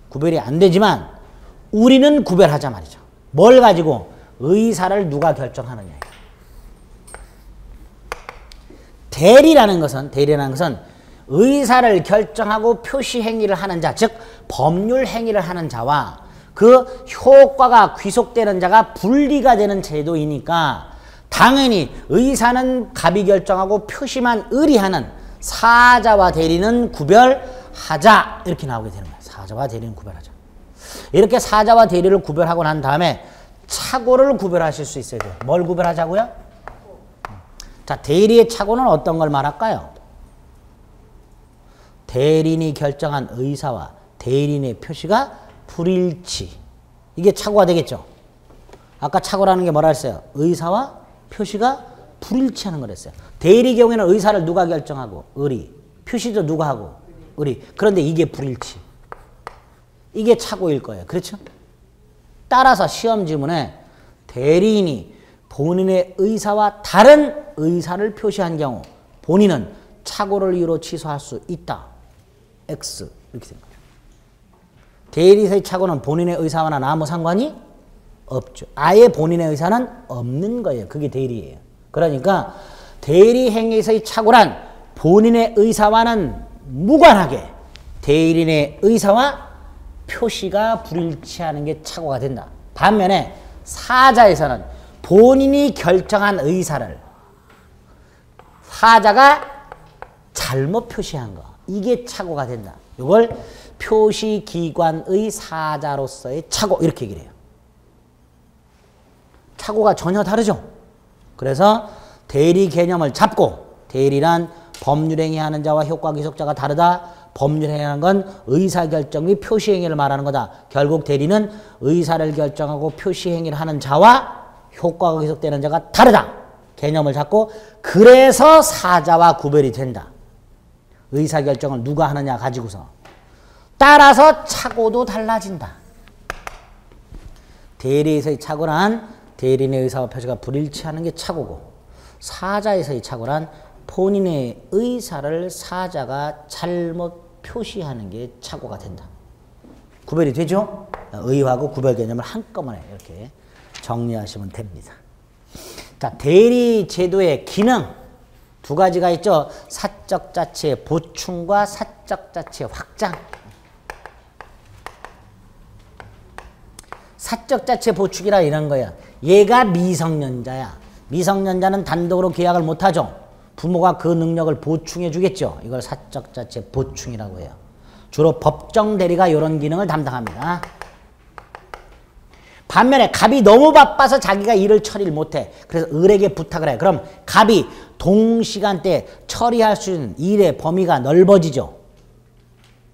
구별이 안 되지만 우리는 구별하자 말이죠. 뭘 가지고? 의사를 누가 결정하느냐. 대리라는 것은 의사를 결정하고 표시 행위를 하는 자, 즉 법률 행위를 하는 자와 그 효과가 귀속되는 자가 분리가 되는 제도이니까 당연히 의사는 갑이 결정하고 표시만 을이 하는 사자와 대리는 구별하자 이렇게 나오게 되는 거예요. 사자와 대리는 구별하자. 이렇게 사자와 대리를 구별하고 난 다음에 착오를 구별하실 수 있어야 돼요. 뭘 구별하자고요? 자, 대리의 착오는 어떤 걸 말할까요? 대리인이 결정한 의사와 대리인의 표시가 불일치. 이게 착오가 되겠죠. 아까 착오라는 게 뭐라 했어요? 의사와 표시가 불일치하는 거랬어요. 대리 경우에는 의사를 누가 결정하고? 을이. 표시도 누가 하고? 을이. 그런데 이게 불일치. 이게 착오일 거예요. 그렇죠? 따라서 시험 지문에 대리인이 본인의 의사와 다른 의사를 표시한 경우 본인은 착오를 이유로 취소할 수 있다. X. 이렇게 됩니다. 대리인의 착오는 본인의 의사와는 아무 상관이 없죠. 아예 본인의 의사는 없는 거예요. 그게 대리예요. 그러니까 대리 행위에서의 착오란 본인의 의사와는 무관하게 대리인의 의사와 표시가 불일치하는 게 착오가 된다. 반면에 사자에서는 본인이 결정한 의사를 사자가 잘못 표시한 거. 이게 착오가 된다. 이걸 표시기관의 사자로서의 착오 이렇게 얘기를 해요. 착오가 전혀 다르죠. 그래서 대리 개념을 잡고 대리란 법률행위하는 자와 효과기속자가 다르다. 법률행위하는 건 의사결정 및 표시행위를 말하는 거다. 결국 대리는 의사를 결정하고 표시행위를 하는 자와 효과가 기속되는 자가 다르다. 개념을 잡고 그래서 사자와 구별이 된다. 의사결정을 누가 하느냐 가지고서. 따라서 착오도 달라진다. 대리에서의 착오란 대리인의 의사와 표시가 불일치하는 게 착오고 사자에서의 착오란 본인의 의사를 사자가 잘못 표시하는 게 착오가 된다. 구별이 되죠? 의하고 구별 개념을 한꺼번에 이렇게 정리하시면 됩니다. 자, 대리 제도의 기능 두 가지가 있죠. 사적 자체의 보충과 사적 자체의 확장. 사적 자체 보충이라 이런 거야. 얘가 미성년자야. 미성년자는 단독으로 계약을 못하죠. 부모가 그 능력을 보충해 주겠죠. 이걸 사적 자체 보충이라고 해요. 주로 법정 대리가 이런 기능을 담당합니다. 반면에 갑이 너무 바빠서 자기가 일을 처리를 못해. 그래서 을에게 부탁을 해. 그럼 갑이 동시간대에 처리할 수 있는 일의 범위가 넓어지죠.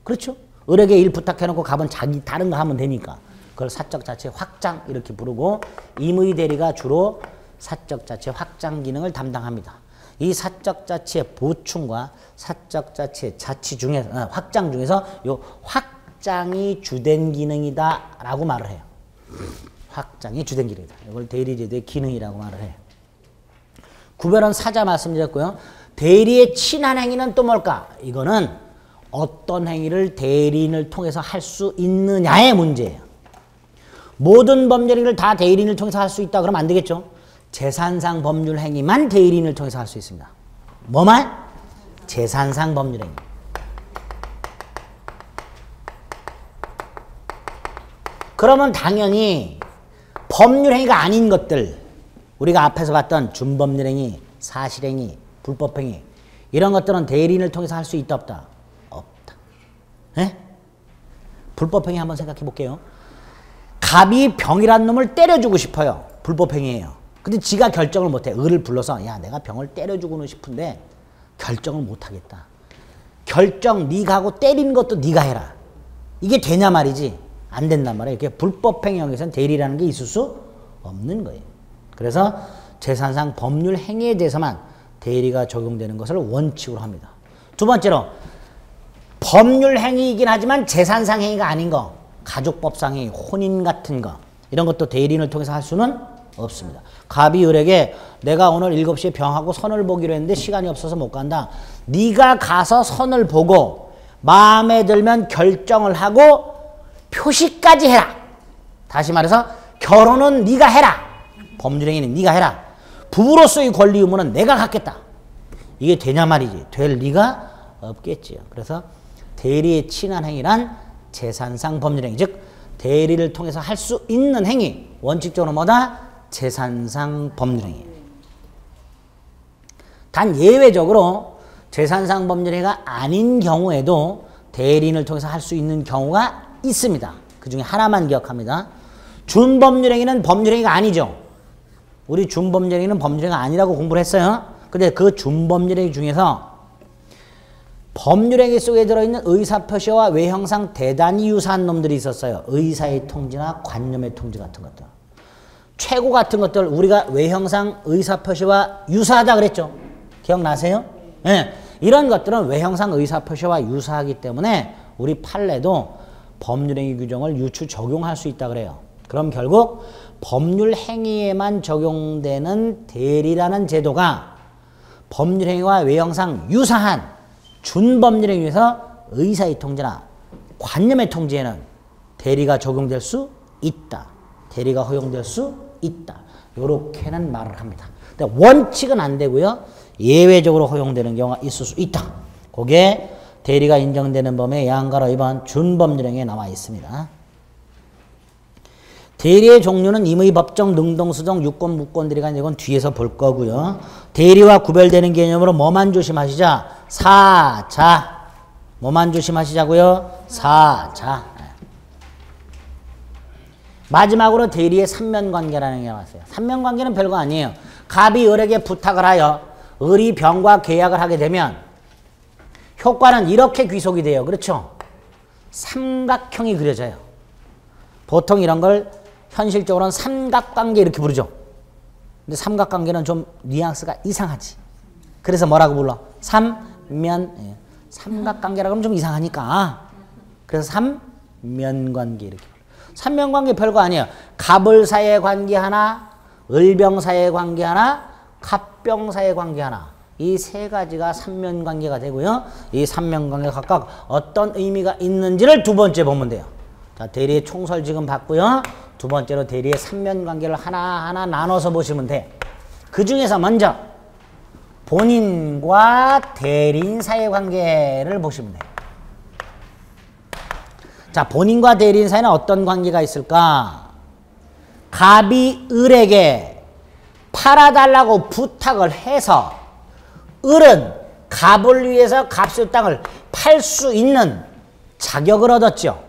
그렇죠? 을에게 일 부탁해놓고 갑은 자기 다른 거 하면 되니까. 그걸 사적 자체 확장 이렇게 부르고 임의 대리가 주로 사적 자체 확장 기능을 담당합니다. 이 사적 자치의 보충과 사적 자치의 자치 중에서 확장 중에서 요 확장이 주된 기능이다라고 말을 해요. 확장이 주된 기능이다. 이걸 대리제도의 기능이라고 말을 해요. 구별은 사자 말씀드렸고요. 대리의 친한 행위는 또 뭘까? 이거는 어떤 행위를 대리인을 통해서 할 수 있느냐의 문제예요. 모든 법률 행위를 다 대리인을 통해서 할 수 있다 그러면 안 되겠죠. 재산상 법률 행위만 대리인을 통해서 할 수 있습니다. 뭐만? 재산상 법률 행위. 그러면 당연히 법률 행위가 아닌 것들, 우리가 앞에서 봤던 준법률 행위, 사실행위, 불법행위, 이런 것들은 대리인을 통해서 할 수 있다 없다? 없다. 네? 불법행위 한번 생각해 볼게요. 갑이 병이란 놈을 때려주고 싶어요. 불법행위예요. 근데 지가 결정을 못해. 을을 불러서 야 내가 병을 때려주고는 싶은데 결정을 못하겠다. 결정 네가 하고 때리는 것도 네가 해라. 이게 되냐 말이지. 안 된단 말이에요. 이렇게 불법행위에서는 대리라는 게 있을 수 없는 거예요. 그래서 재산상 법률 행위에 대해서만 대리가 적용되는 것을 원칙으로 합니다. 두 번째로 법률 행위이긴 하지만 재산상 행위가 아닌 거, 가족법상 행위, 혼인 같은 거 이런 것도 대리인을 통해서 할 수는 없습니다. 갑이 을에게 내가 오늘 7시에 병하고 선을 보기로 했는데 시간이 없어서 못 간다. 네가 가서 선을 보고 마음에 들면 결정을 하고 표시까지 해라. 다시 말해서 결혼은 네가 해라. 법률행위는 네가 해라. 부부로서의 권리 의무는 내가 갖겠다. 이게 되냐 말이지. 될 리가 없겠지요. 그래서 대리의 친한 행위란 재산상 법률행위, 즉 대리를 통해서 할 수 있는 행위, 원칙적으로 뭐다? 재산상 법률행위. 단 예외적으로 재산상 법률행위가 아닌 경우에도 대리인을 통해서 할 수 있는 경우가 있습니다. 그 중에 하나만 기억합니다. 준법률행위는 법률행위가 아니죠. 우리 준법률행위는 법률행위가 아니라고 공부를 했어요. 근데 그 준법률행위 중에서 법률행위 속에 들어있는 의사표시와 외형상 대단히 유사한 놈들이 있었어요. 의사의 통지나 관념의 통지 같은 것들. 최고 같은 것들 우리가 외형상 의사표시와 유사하다 그랬죠. 기억나세요? 네. 이런 것들은 외형상 의사표시와 유사하기 때문에 우리 판례도 법률행위 규정을 유추 적용할 수 있다 그래요. 그럼 결국 법률행위에만 적용되는 대리라는 제도가 법률행위와 외형상 유사한 준법률행위에서 의사의 통지나 관념의 통지에는 대리가 적용될 수 있다. 대리가 허용될 수 있다. 이렇게는 말을 합니다. 근데 원칙은 안 되고요. 예외적으로 허용되는 경우가 있을 수 있다. 그게 대리가 인정되는 범위의 양가로 2번 준법률행위에 나와 있습니다. 대리의 종류는 임의, 법정, 능동수동, 유권, 무권들이가 이건 뒤에서 볼 거고요. 대리와 구별되는 개념으로 뭐만 조심하시자? 사자. 뭐만 조심하시자고요? 사자. 마지막으로 대리의 삼면관계라는 게 나왔어요. 삼면관계는 별거 아니에요. 갑이 을에게 부탁을 하여 을이 병과 계약을 하게 되면 효과는 이렇게 귀속이 돼요. 그렇죠? 삼각형이 그려져요. 보통 이런 걸 현실적으로는 삼각관계 이렇게 부르죠. 근데 삼각관계는 좀 뉘앙스가 이상하지. 그래서 뭐라고 불러? 삼면. 삼각관계라고 하면 좀 이상하니까. 그래서 삼면관계 이렇게 불러. 삼면관계 별거 아니에요. 갑을 사이의 관계 하나, 을병 사이의 관계 하나, 갑병 사이의 관계 하나. 이 세 가지가 삼면관계가 되고요. 이 삼면관계가 각각 어떤 의미가 있는지를 두 번째 보면 돼요. 자, 대리의 총설 지금 봤고요. 두 번째로 대리의 삼면관계를 하나하나 나눠서 보시면 돼. 그 중에서 먼저 본인과 대리인 사이의 관계를 보시면 돼요. 자, 본인과 대리인 사이는 어떤 관계가 있을까? 갑이 을에게 팔아달라고 부탁을 해서 을은 갑을 위해서 값의 땅을 팔 수 있는 자격을 얻었죠.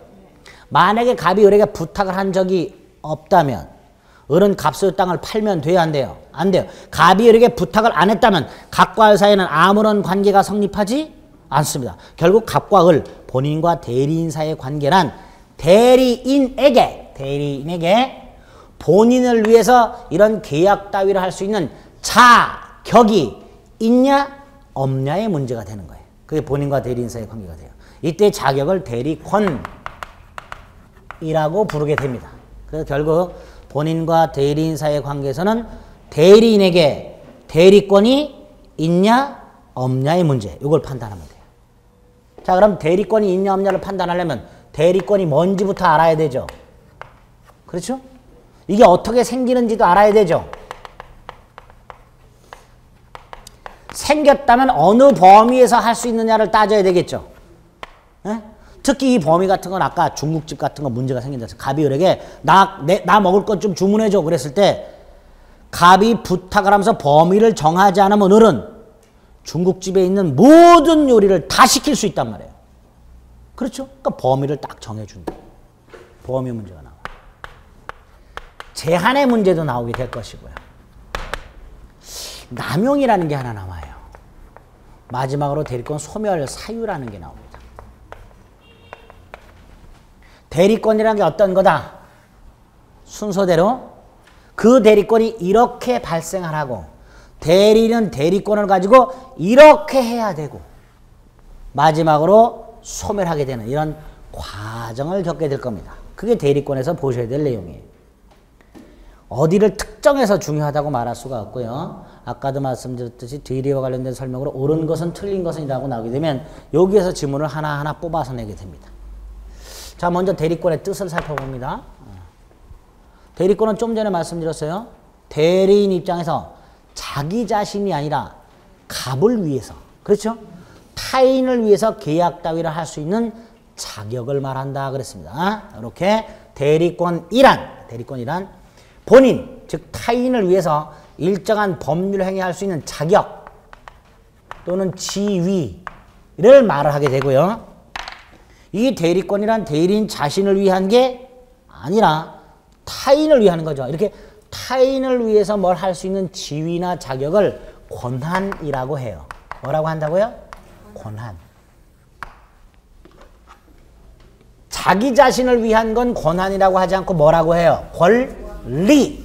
만약에 갑이 을에게 부탁을 한 적이 없다면 을은 값의 땅을 팔면 돼요, 안 돼요? 안 돼요. 갑이 을에게 부탁을 안 했다면 갑과 을 사이에는 아무런 관계가 성립하지 않습니다. 결국 갑과 을, 본인과 대리인 사이의 관계란 대리인에게 본인을 위해서 이런 계약 따위를 할 수 있는 자격이 있냐 없냐의 문제가 되는 거예요. 그게 본인과 대리인 사이의 관계가 돼요. 이때 자격을 대리권이라고 부르게 됩니다. 그래서 결국 본인과 대리인 사이의 관계에서는 대리인에게 대리권이 있냐 없냐의 문제, 이걸 판단하면 돼요. 자, 그럼 대리권이 있냐 없냐를 판단하려면 대리권이 뭔지부터 알아야 되죠. 그렇죠? 이게 어떻게 생기는지도 알아야 되죠. 생겼다면 어느 범위에서 할 수 있느냐를 따져야 되겠죠. 에? 특히 이 범위 같은 건 아까 중국집 같은 거 문제가 생긴다 해서 갑이 을에게 나 먹을 것 좀 주문해줘 그랬을 때 갑이 부탁을 하면서 범위를 정하지 않으면 을은 중국집에 있는 모든 요리를 다 시킬 수 있단 말이에요. 그렇죠? 그러니까 범위를 딱 정해준다. 범위 문제가 나와. 제한의 문제도 나오게 될 것이고요. 남용이라는 게 하나 나와요. 마지막으로 대리권 소멸 사유라는 게 나옵니다. 대리권이라는 게 어떤 거다? 순서대로 그 대리권이 이렇게 발생하라고 대리는 대리권을 가지고 이렇게 해야 되고 마지막으로 소멸하게 되는 이런 과정을 겪게 될 겁니다. 그게 대리권에서 보셔야 될 내용이에요. 어디를 특정해서 중요하다고 말할 수가 없고요. 아까도 말씀드렸듯이 대리와 관련된 설명으로 옳은 것은 틀린 것은 이라고 나오게 되면 여기에서 지문을 하나하나 뽑아서 내게 됩니다. 자, 먼저 대리권의 뜻을 살펴봅니다. 대리권은 좀 전에 말씀드렸어요. 대리인 입장에서 자기 자신이 아니라 갑을 위해서, 그렇죠? 타인을 위해서 계약 따위를 할 수 있는 자격을 말한다 그랬습니다. 이렇게 대리권이란 본인, 즉 타인을 위해서 일정한 법률 행위할 수 있는 자격 또는 지위를 말을 하게 되고요. 이 대리권이란 대리인 자신을 위한 게 아니라 타인을 위한 거죠. 이렇게 타인을 위해서 뭘 할 수 있는 지위나 자격을 권한이라고 해요. 뭐라고 한다고요? 권한. 자기 자신을 위한 건 권한이라고 하지 않고 뭐라고 해요? 권리.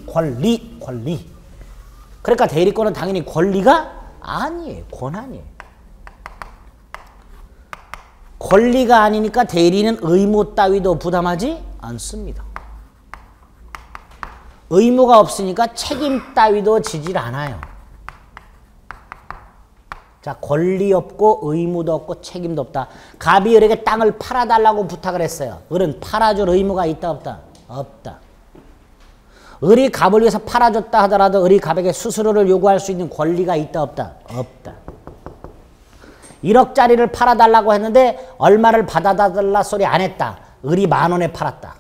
그러니까 대리권은 당연히 권리가 아니에요. 권한이에요. 권리가 아니니까 대리는 의무 따위도 부담하지 않습니다. 의무가 없으니까 책임 따위도 지질 않아요. 자, 권리 없고 의무도 없고 책임도 없다. 갑이 을에게 땅을 팔아달라고 부탁을 했어요. 을은 팔아줄 의무가 있다 없다? 없다. 을이 갑을 위해서 팔아줬다 하더라도 을이 갑에게 수수료를 요구할 수 있는 권리가 있다 없다? 없다. 1억짜리를 팔아달라고 했는데 얼마를 받아달라 소리 안 했다. 을이 10,000원에 팔았다.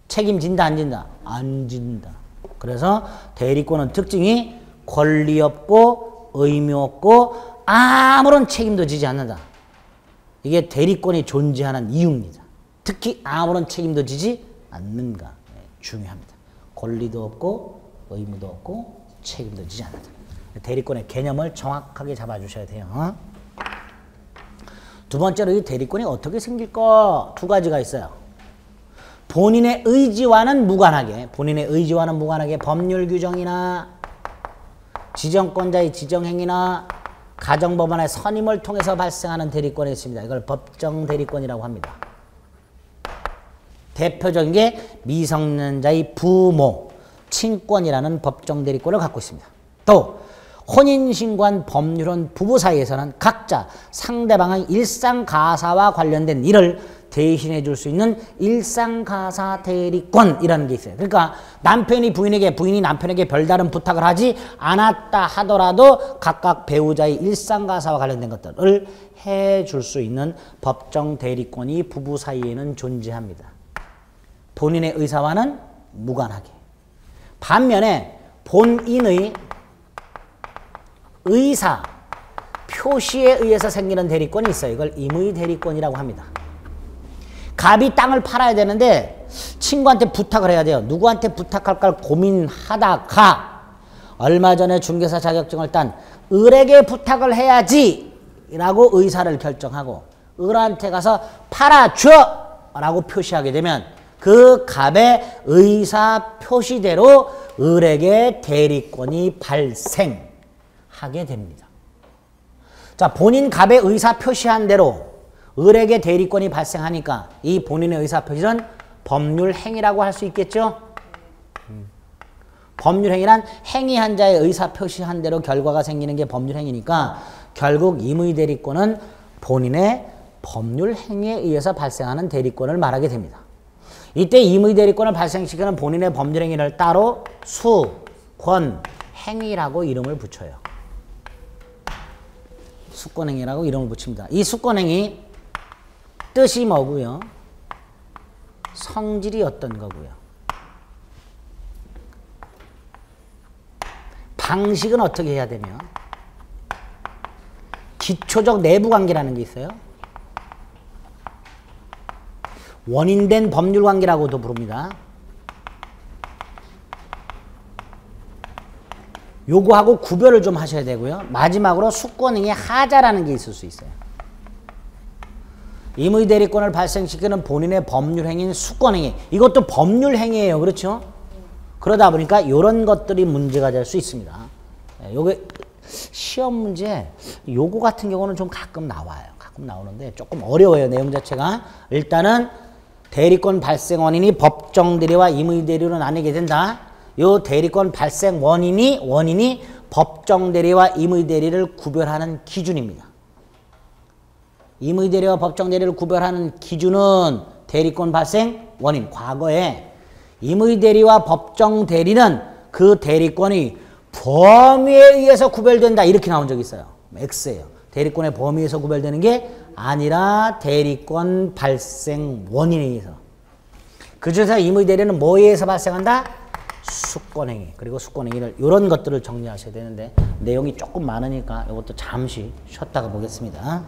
책임진다 안 진다? 안 진다. 그래서 대리권은 특징이 권리 없고 의무 없고 아무런 책임도 지지 않는다. 이게 대리권이 존재하는 이유입니다. 특히 아무런 책임도 지지 않는가. 중요합니다. 권리도 없고 의무도 없고 책임도 지지 않는다. 대리권의 개념을 정확하게 잡아주셔야 돼요. 두 번째로 이 대리권이 어떻게 생길까? 두 가지가 있어요. 본인의 의지와는 무관하게 법률 규정이나 지정권자의 지정행위나 가정법원의 선임을 통해서 발생하는 대리권이 있습니다. 이걸 법정 대리권이라고 합니다. 대표적인 게 미성년자의 부모, 친권이라는 법정 대리권을 갖고 있습니다. 또 혼인신고한 법률혼 부부 사이에서는 각자 상대방의 일상가사와 관련된 일을 대신해 줄 수 있는 일상가사 대리권이라는 게 있어요. 그러니까 남편이 부인에게, 부인이 남편에게 별다른 부탁을 하지 않았다 하더라도 각각 배우자의 일상가사와 관련된 것들을 해 줄 수 있는 법정 대리권이 부부 사이에는 존재합니다. 본인의 의사와는 무관하게. 반면에 본인의 의사, 표시에 의해서 생기는 대리권이 있어요. 이걸 임의 대리권이라고 합니다. 갑이 땅을 팔아야 되는데 친구한테 부탁을 해야 돼요. 누구한테 부탁할까 고민하다가 얼마 전에 중개사 자격증을 딴 을에게 부탁을 해야지 라고 의사를 결정하고 을한테 가서 팔아줘 라고 표시하게 되면 그 갑의 의사 표시대로 을에게 대리권이 발생하게 됩니다. 자, 본인 갑의 의사 표시한 대로 을에게 대리권이 발생하니까 이 본인의 의사 표시는 법률 행위라고 할 수 있겠죠? 법률 행위란 행위한 자의 의사 표시한 대로 결과가 생기는 게 법률 행위니까 결국 임의 대리권은 본인의 법률 행위에 의해서 발생하는 대리권을 말하게 됩니다. 이때 임의 대리권을 발생시키는 본인의 법률 행위를 따로 수, 권, 행위라고 이름을 붙여요. 수권행위라고 이름을 붙입니다. 이 수권행위 뜻이 뭐고요? 성질이 어떤 거고요? 방식은 어떻게 해야 되며? 기초적 내부관계라는 게 있어요. 원인된 법률관계라고도 부릅니다. 요거하고 구별을 좀 하셔야 되고요. 마지막으로 수권행위 하자라는 게 있을 수 있어요. 임의 대리권을 발생시키는 본인의 법률행위인 수권행위. 이것도 법률행위예요. 그렇죠? 그러다 보니까 이런 것들이 문제가 될 수 있습니다. 요게 시험 문제 요거 같은 경우는 좀 가끔 나와요. 가끔 나오는데 조금 어려워요. 내용 자체가. 일단은 대리권 발생 원인이 법정 대리와 임의 대리로 나뉘게 된다. 요 대리권 발생 원인이 법정 대리와 임의 대리를 구별하는 기준입니다. 임의 대리와 법정 대리를 구별하는 기준은 대리권 발생 원인. 과거에 임의 대리와 법정 대리는 그 대리권이 범위에 의해서 구별된다. 이렇게 나온 적이 있어요. X예요. 대리권의 범위에서 구별되는 게 아니라 대리권 발생 원인에 의해서. 그 중에서 임의 대리는 뭐에 의해서 발생한다? 수권행위. 그리고 수권행위를 이런 것들을 정리하셔야 되는데 내용이 조금 많으니까 이것도 잠시 쉬었다가 보겠습니다.